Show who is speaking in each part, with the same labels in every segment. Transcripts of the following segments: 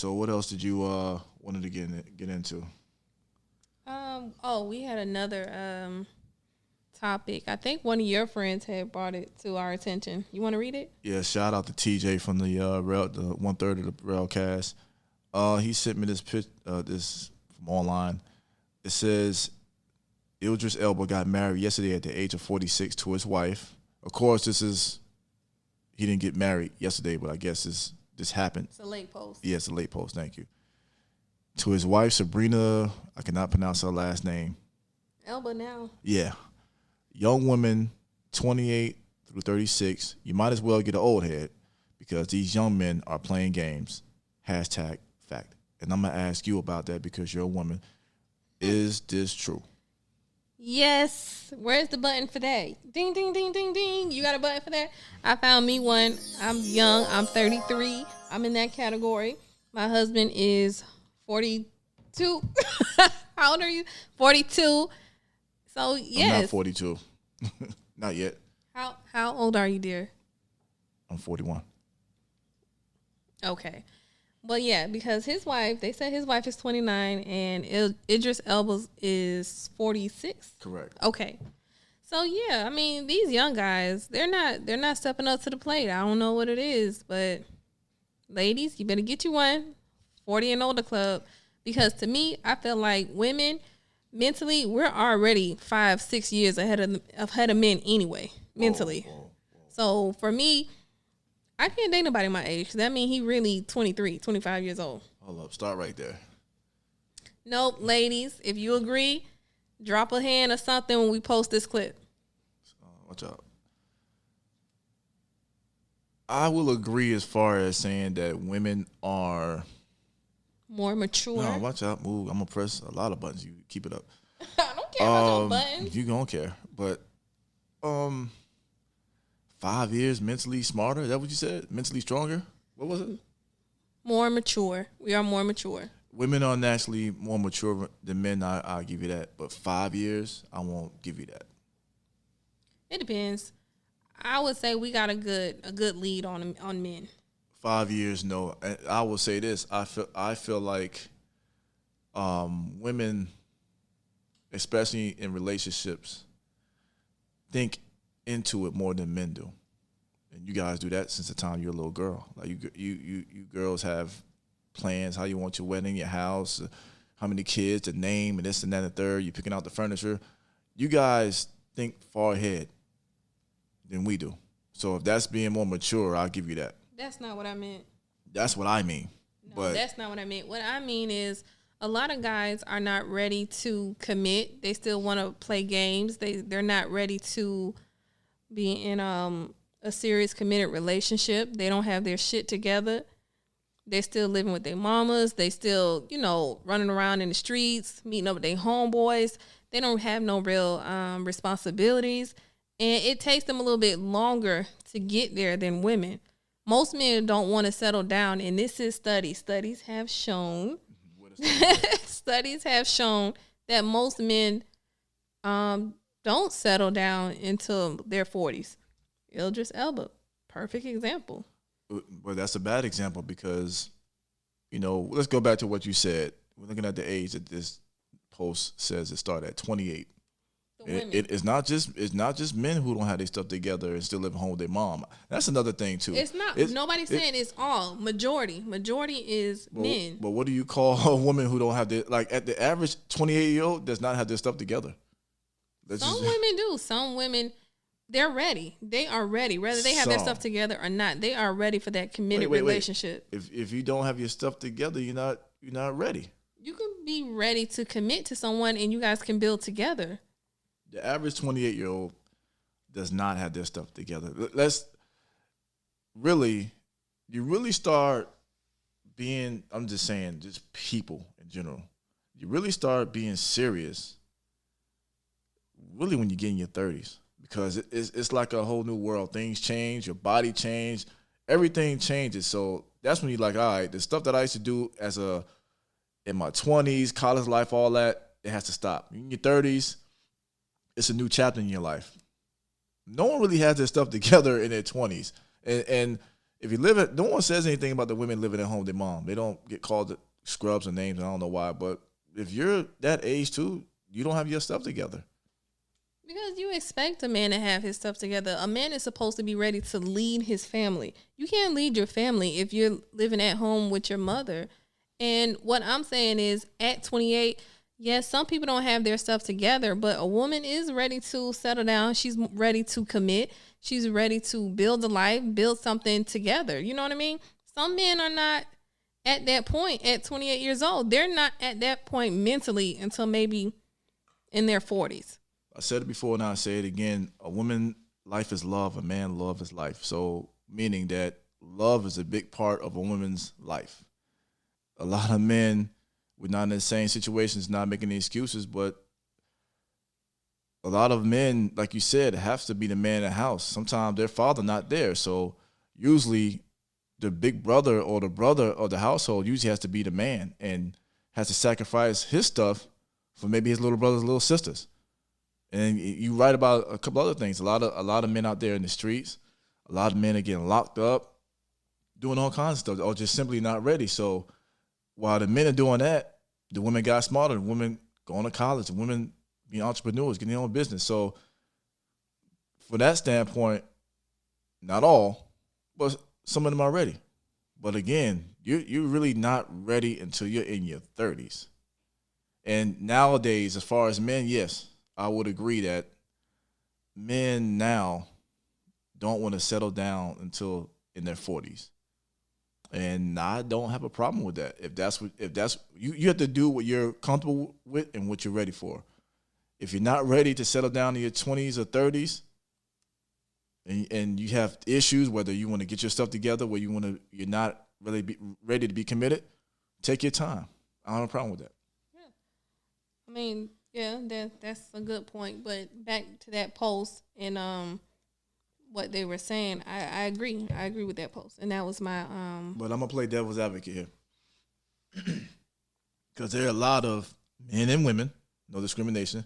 Speaker 1: So what else did you wanted to get into?
Speaker 2: We had another topic. I think one of your friends had brought it to our attention. You want to read it?
Speaker 1: Yeah, shout out to TJ from the the 1/3 of the Railcast. He sent me this from online. It says Idris Elba got married yesterday at the age of 46 to his wife. Of course, he didn't get married yesterday, but I guess this happened.
Speaker 2: It's a late post.
Speaker 1: Yeah, it's a late post. Thank you. To his wife, Sabrina, I cannot pronounce her last name.
Speaker 2: Elba now.
Speaker 1: Yeah. Young women, 28 through 36. You might as well get an old head because these young men are playing games. Hashtag fact. And I'm going to ask you about that because you're a woman. Is this true?
Speaker 2: Yes. Where's the button for that? Ding, ding, ding, ding, ding. You got a button for that? I found me one. I'm young. I'm 33. I'm in that category. My husband is 42. How old are you? 42. So, yes.
Speaker 1: I'm not 42. Not yet.
Speaker 2: How old are you, dear?
Speaker 1: I'm 41.
Speaker 2: Okay. Well, yeah, because they said his wife is 29 and Idris Elba is 46.
Speaker 1: Correct.
Speaker 2: Okay. So yeah, I mean, these young guys, they're not stepping up to the plate. I don't know what it is, but ladies, you better get you one 40 and older club because to me, I feel like women mentally, we're already 5-6 years ahead of men anyway, mentally.
Speaker 1: Whoa.
Speaker 2: So for me, I can't date nobody my age. That means he really 23, 25 years old.
Speaker 1: Hold up. Start right there.
Speaker 2: Nope, ladies, if you agree, drop a hand or something when we post this clip.
Speaker 1: Watch out. I will agree as far as saying that women are
Speaker 2: More mature.
Speaker 1: No, watch out. Move. I'm going to press a lot of buttons. You keep it up.
Speaker 2: I don't care about no buttons.
Speaker 1: You don't care. But 5 years mentally smarter. Is that what you said? Mentally stronger? What was it?
Speaker 2: More mature. We are more mature.
Speaker 1: Women are naturally more mature than men. I'll give you that. But 5 years, I won't give you that.
Speaker 2: It depends. I would say we got a good lead on men.
Speaker 1: 5 years, no. And I will say this. I feel like women, especially in relationships, think into it more than men do. And you guys do that since the time you're a little girl. Like you girls have plans, how you want your wedding, your house, how many kids, the name, and this and that and the third. You're picking out the furniture. You guys think far ahead than we do. So if that's being more mature, I'll give you that.
Speaker 2: That's not what I meant.
Speaker 1: That's what I mean.
Speaker 2: No,
Speaker 1: but
Speaker 2: that's not what I meant. What I mean is a lot of guys are not ready to commit. They still want to play games. They're not ready to be in a serious committed relationship. They don't have their shit together. They're still living with their mamas. They still, running around in the streets, meeting up with their homeboys. They don't have no real responsibilities. And it takes them a little bit longer to get there than women. Most men don't want to settle down. And this is studies. Studies have shown that most men don't settle down until their 40s. Idris Elba, perfect example.
Speaker 1: Well, that's a bad example because, let's go back to what you said. We're looking at the age that this post says it started at 28. It's not just men who don't have their stuff together and still live home with their mom. That's another thing too.
Speaker 2: It's not. Nobody's saying it's all. Majority is men.
Speaker 1: But what do you call a woman who don't have at the average 28-year-old does not have their stuff together?
Speaker 2: Some women do. Some women, they're ready. They are ready. Whether they have their stuff together or not, they are ready for that committed relationship.
Speaker 1: If you don't have your stuff together, you're not ready.
Speaker 2: You can be ready to commit to someone and you guys can build together.
Speaker 1: The average 28-year-old does not have their stuff together. You really start being, I'm just saying, just people in general. You really start being serious really when you get in your 30s because it's like a whole new world. Things change, your body change, everything changes. So that's when you're like, all right, the stuff that I used to do in my 20s, college life, all that, it has to stop. In your 30s, it's a new chapter in your life. No one really has their stuff together in their 20s. And if you live at, no one says anything about the women living at home with their mom. They don't get called scrubs and names. I don't know why, but if you're that age too, you don't have your stuff together.
Speaker 2: Because you expect a man to have his stuff together. A man is supposed to be ready to lead his family. You can't lead your family if you're living at home with your mother. And what I'm saying is, at 28, yes, some people don't have their stuff together, but a woman is ready to settle down. She's ready to commit. She's ready to build a life, build something together. You know what I mean? Some men are not at that point at 28 years old. They're not at that point mentally until maybe in their 40s.
Speaker 1: I said it before and I'll say it again. A woman life is love. A man love is life. So meaning that love is a big part of a woman's life. A lot of men, we're not in the same situations, not making any excuses, but a lot of men, like you said, have to be the man in the house. Sometimes their father not there. So usually the big brother or the brother of the household usually has to be the man and has to sacrifice his stuff for maybe his little brothers, little sisters. And you write about a couple other things. A lot of men out there in the streets, a lot of men are getting locked up, doing all kinds of stuff, or just simply not ready. So while the men are doing that, the women got smarter. The women going to college. The women being entrepreneurs, getting their own business. So from that standpoint, not all, but some of them are ready. But again, you're really not ready until you're in your 30s. And nowadays, as far as men, yes, I would agree that men now don't want to settle down until in their 40s. And I don't have a problem with that. If that's you have to do what you're comfortable with and what you're ready for. If you're not ready to settle down in your 20s or 30s, and you have issues, whether you want to get your stuff together, where you're not really ready to be committed, take your time. I don't have a problem with that.
Speaker 2: Yeah, I mean, yeah, that's a good point. But back to that post and what they were saying, I agree. I agree with that post, and that was my
Speaker 1: But I'm gonna play devil's advocate here, because there are a lot of men and women, no discrimination.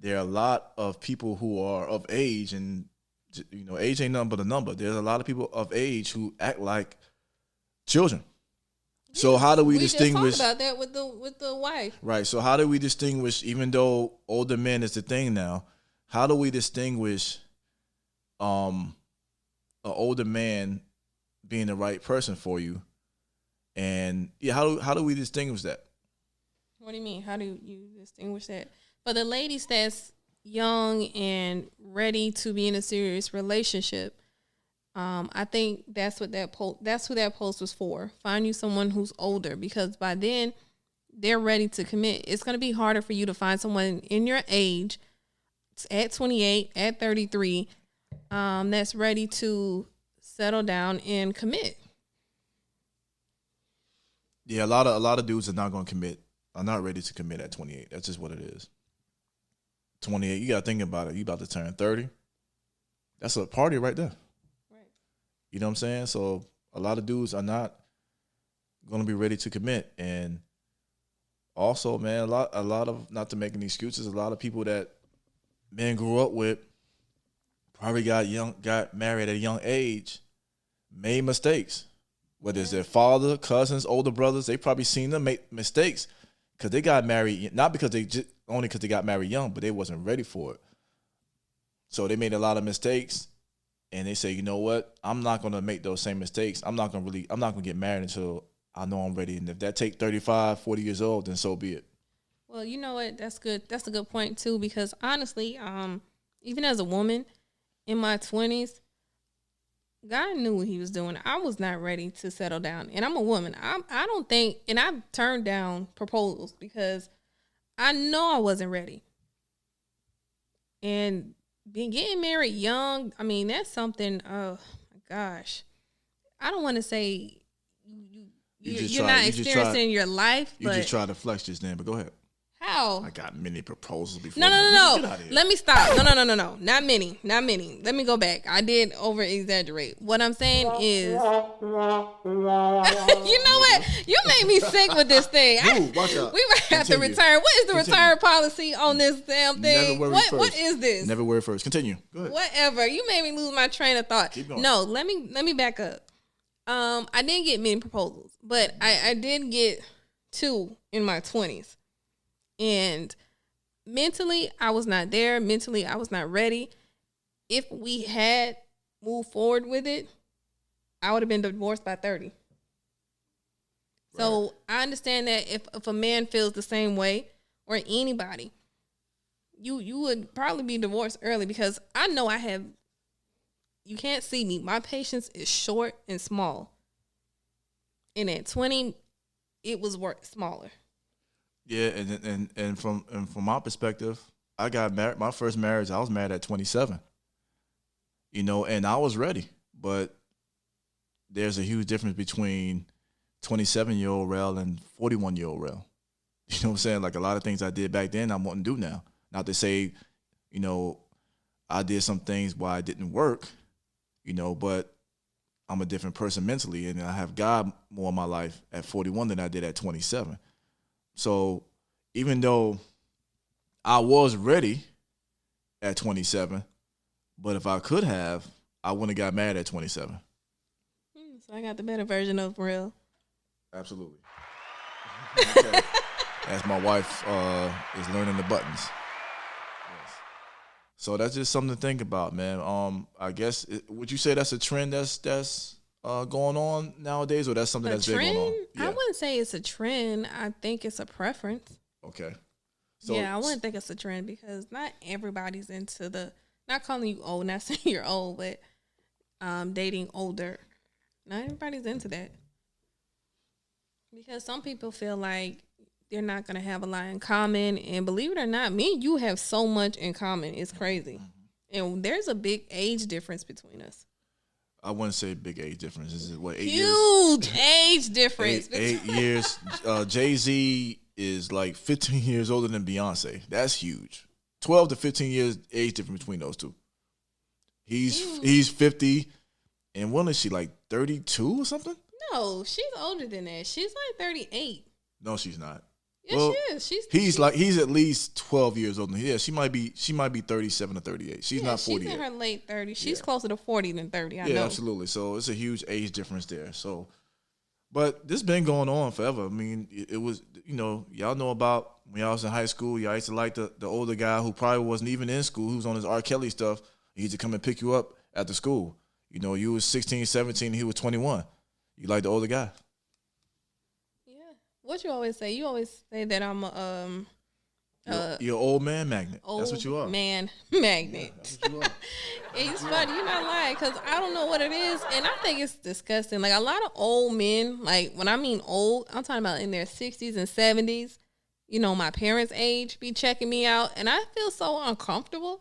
Speaker 1: There are a lot of people who are of age, and age ain't nothing but a number. There's a lot of people of age who act like children. Yeah, so how do we distinguish?
Speaker 2: Just talked about that with the wife,
Speaker 1: right? So how do we distinguish? Even though older men is the thing now, how do we distinguish an older man being the right person for you? And yeah, how do we distinguish that?
Speaker 2: What do you mean? How do you distinguish that? For the ladies that's young and ready to be in a serious relationship, I think that's what that's who that post was for. Find you someone who's older, because by then they're ready to commit. It's going to be harder for you to find someone in your age at 28, at 33, that's ready to settle down and commit.
Speaker 1: Yeah, a lot of dudes are not going to commit. Are not ready to commit at 28. That's just what it is. 28, you got to think about it. You about to turn 30. That's a party right there. Right. You know what I'm saying? So a lot of dudes are not going to be ready to commit. And also, man, a lot of, not to make any excuses, a lot of people that men grew up with probably got married at a young age, made mistakes. Whether it's their father, cousins, older brothers, they probably seen them make mistakes because they got married, not because only because they got married young, but they wasn't ready for it. So they made a lot of mistakes, and they say, you know what? I'm not gonna make those same mistakes. I'm not gonna get married until I know I'm ready. And if that take 35, 40 years old, then so be it.
Speaker 2: Well, you know what? That's good. That's a good point too, because honestly, even as a woman in my 20s, God knew what he was doing. I was not ready to settle down. And I'm a woman. I don't think, and I've turned down proposals because I know I wasn't ready. And getting married young, I mean, that's something, oh my gosh. I don't want to say you're not experiencing your life.
Speaker 1: You just try to flex just then, but go ahead.
Speaker 2: How? How?
Speaker 1: I got many proposals before.
Speaker 2: No.
Speaker 1: Get out of here.
Speaker 2: Let me stop. No. Not many. Let me go back. I did over exaggerate. What I'm saying is, you know what? You made me sick with this thing.
Speaker 1: Ooh, watch out.
Speaker 2: We might have to
Speaker 1: Continue.
Speaker 2: return. What is the
Speaker 1: Continue.
Speaker 2: return policy on this damn thing?
Speaker 1: Never worry
Speaker 2: What
Speaker 1: first.
Speaker 2: is this?
Speaker 1: Never worry first. Continue. Go ahead.
Speaker 2: Whatever. You made me lose my train of thought.
Speaker 1: Keep going.
Speaker 2: No, let me back up. I didn't get many proposals, but I did get 2 in my 20s. And mentally, I was not there. Mentally, I was not ready. If we had moved forward with it, I would have been divorced by 30. So I understand that if a man feels the same way, or anybody, you would probably be divorced early, because I know you can't see me. My patience is short and small. And at 20, it was smaller.
Speaker 1: Yeah, and from my perspective, I got married. My first marriage, I was married at 27. You know, and I was ready, but there's a huge difference between 27-year-old Rel and 41-year-old Rel. You know what I'm saying? Like, a lot of things I did back then, I wouldn't do now. Not to say, you know, I did some things why it didn't work, you know, but I'm a different person mentally, and I have God more in my life at 41 than I did at 27. So even though I was ready at 27, but if I could have, I wouldn't have got married at 27.
Speaker 2: So I got the better version of Rel.
Speaker 1: Absolutely. Okay. As my wife is learning the buttons. Yes. So that's just something to think about, man. I guess would you say that's a trend that's going on nowadays, or that's something that's been going on? Yeah.
Speaker 2: I wouldn't say it's a trend. I think it's a preference.
Speaker 1: Okay. So,
Speaker 2: yeah, I wouldn't think it's a trend, because not everybody's into not calling you old, not saying you're old, but dating older. Not everybody's into that. Because some people feel like they're not going to have a lot in common. And believe it or not, me and you have so much in common. It's crazy. And there's a big age difference between us.
Speaker 1: I wouldn't say big age difference. This is what, 8 years?
Speaker 2: Huge age difference.
Speaker 1: 8 years. Jay-Z is like 15 years older than Beyonce. That's huge. 12 to 15 years age difference between those two. He's 50, and when is she, like 32 or something?
Speaker 2: No, she's older than that. She's like 38.
Speaker 1: No, she's not.
Speaker 2: Yeah,
Speaker 1: well,
Speaker 2: she is.
Speaker 1: He's at least 12 years older. Yeah, she might be 37 or 38. She's not 40
Speaker 2: she's in
Speaker 1: yet.
Speaker 2: her late 30s. She's closer to 40 than 30. I know.
Speaker 1: Yeah, absolutely. So it's a huge age difference there. So, but this been going on forever. I mean, it was, you know, y'all know about when y'all was in high school, y'all used to like the older guy who probably wasn't even in school, who was on his R. Kelly stuff. He used to come and pick you up after school. You know, you was 16, 17, he was 21. You like the older guy.
Speaker 2: What you always say? You always say that I'm
Speaker 1: you're an old man magnet.
Speaker 2: Old
Speaker 1: that's what you are.
Speaker 2: Man magnet.
Speaker 1: That's what you are.
Speaker 2: It's funny. You're not lying, because I don't know what it is, and I think it's disgusting. Like, a lot of old men, like, when I mean old, I'm talking about in their 60s and 70s. You know, my parents' age be checking me out, and I feel so uncomfortable.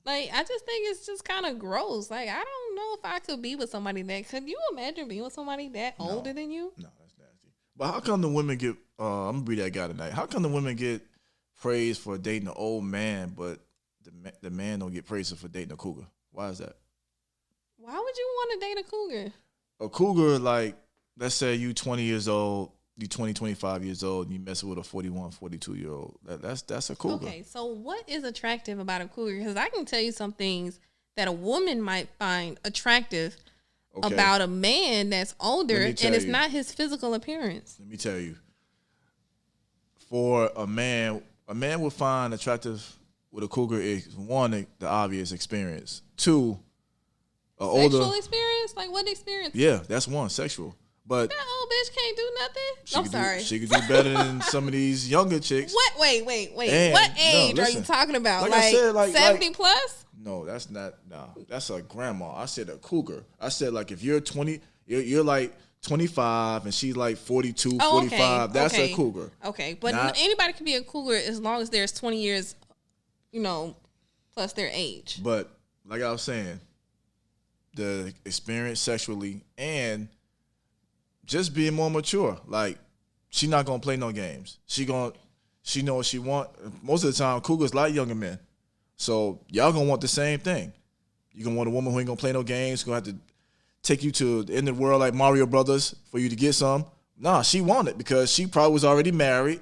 Speaker 2: Like, I just think it's just kind of gross. Like, I don't know if I could be with somebody that. Could you imagine being with somebody that older than you?
Speaker 1: No, that's nasty. But how come the women get? I'm gonna be that guy tonight. How come the women get praised for dating an old man, but the man don't get praised for dating a cougar? Why is that?
Speaker 2: Why would you want to date a cougar?
Speaker 1: A cougar, like, let's say you 20 years old, you 20, 25 years old, and you messing with a 41, 42-year-old. That's a cougar.
Speaker 2: Okay, so what is attractive about a cougar? Because I can tell you some things that a woman might find attractive about a man that's older, and it's not his physical appearance.
Speaker 1: Let me tell you. For a man would find attractive with a cougar is, one, the obvious experience. Two,
Speaker 2: sexual experience? Like, what experience?
Speaker 1: Yeah, that's one, sexual. But
Speaker 2: that old bitch can't do nothing? I'm sorry.
Speaker 1: She could do better than some of these younger chicks.
Speaker 2: What? Wait. What age are you talking about?
Speaker 1: Like I said, like
Speaker 2: 70 plus?
Speaker 1: No, that's not. No, that's a grandma. I said a cougar. I said, like, if you're 20, you're like 25 and she's like 42, 45. That's a cougar.
Speaker 2: Okay, but anybody can be a cougar as long as there's 20 years, plus their age.
Speaker 1: But like I was saying, the experience sexually and just being more mature. Like, she not gonna play no games. She gonna She know what she want. Most of the time, cougars like younger men. So y'all gonna want the same thing. You gonna want a woman who ain't gonna play no games, gonna have to take you to the end of the world like Mario Brothers for you to get some. Nah, she want it because she probably was already married.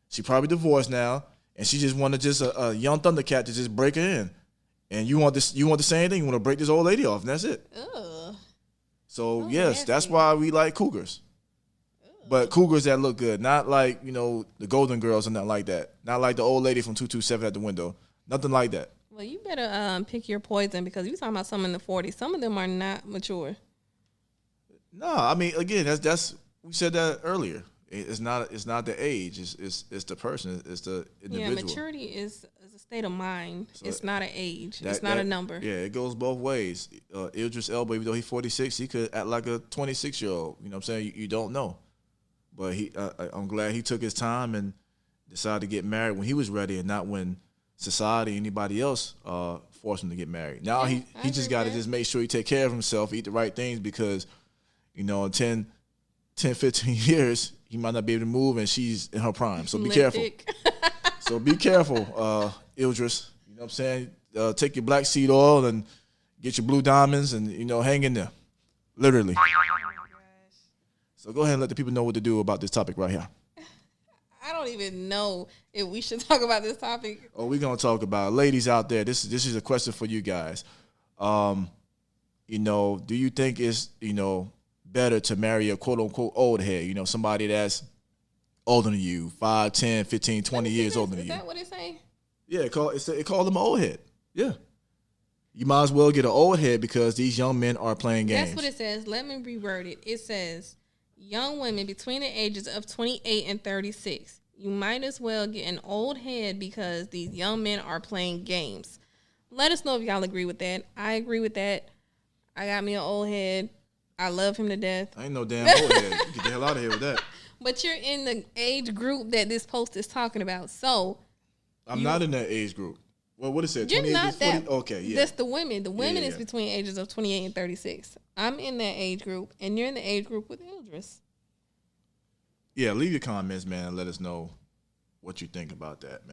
Speaker 1: She probably divorced now, and she just wanted just a young Thundercat to just break her in. And you want this? You want the same thing? You want to break this old lady off, and that's it.
Speaker 2: Ugh.
Speaker 1: So
Speaker 2: Oh,
Speaker 1: yes, that's
Speaker 2: nasty.
Speaker 1: why we like cougars. But cougars that look good, not like, you know, the Golden Girls and nothing like that. Not like the old lady from 227 at the window. Nothing like that.
Speaker 2: Well, you better pick your poison because you talking about some in the 40s. Some of them are not mature.
Speaker 1: No, I mean, again, that's we said that earlier. It's not the age. It's the person. It's the individual.
Speaker 2: Yeah, maturity is a state of mind.
Speaker 1: So
Speaker 2: it's not an age.
Speaker 1: That-
Speaker 2: it's not a
Speaker 1: that-
Speaker 2: number.
Speaker 1: Yeah, it goes both ways. Idris Elba, even though he's 46, he could act like a 26-year-old. You know what I'm saying? You don't know. But I'm glad he took his time and decided to get married when he was ready and not when society, anybody else forced him to get married. Now
Speaker 2: Yeah, I
Speaker 1: he just
Speaker 2: agree
Speaker 1: got to
Speaker 2: with that.
Speaker 1: just make sure he take care of himself, eat the right things because, you know, in 10, 15 years, he might not be able to move and she's in her prime. So be
Speaker 2: Limp
Speaker 1: careful.
Speaker 2: dick.
Speaker 1: So be careful, Idris. You know what I'm saying? Take your black seed oil and get your blue diamonds and, you know, hang in there. Literally. So go ahead and let the people know what to do about this topic right here.
Speaker 2: I don't even know if we should talk about this topic.
Speaker 1: Oh, we're gonna talk about ladies out there. This is a question for you guys. You know, do you think it's, you know, better to marry a quote unquote old head? You know, somebody that's older than you, 5, 10, 15, 20 years older than
Speaker 2: Is
Speaker 1: you.
Speaker 2: that what it say?
Speaker 1: Yeah, it called them an old head. Yeah. You might as well get an old head because these young men are playing games.
Speaker 2: That's what it says. Let me reword it. It says, young women between the ages of 28 and 36. You might as well get an old head because these young men are playing games. Let us know if y'all agree with that. I agree with that. I got me an old head. I love him to death.
Speaker 1: I ain't no damn old head. You get the hell out of here with that.
Speaker 2: But you're in the age group that this post is talking about. So
Speaker 1: I'm not in that age group. Well, what is it?
Speaker 2: you're
Speaker 1: 28
Speaker 2: not
Speaker 1: to 40?
Speaker 2: that.
Speaker 1: Okay, yeah.
Speaker 2: That's the women. The women is
Speaker 1: yeah.
Speaker 2: between ages of 28 and 36. I'm in that age group, and you're in the age group with Idris.
Speaker 1: Yeah, leave your comments, man, and let us know what you think about that, man.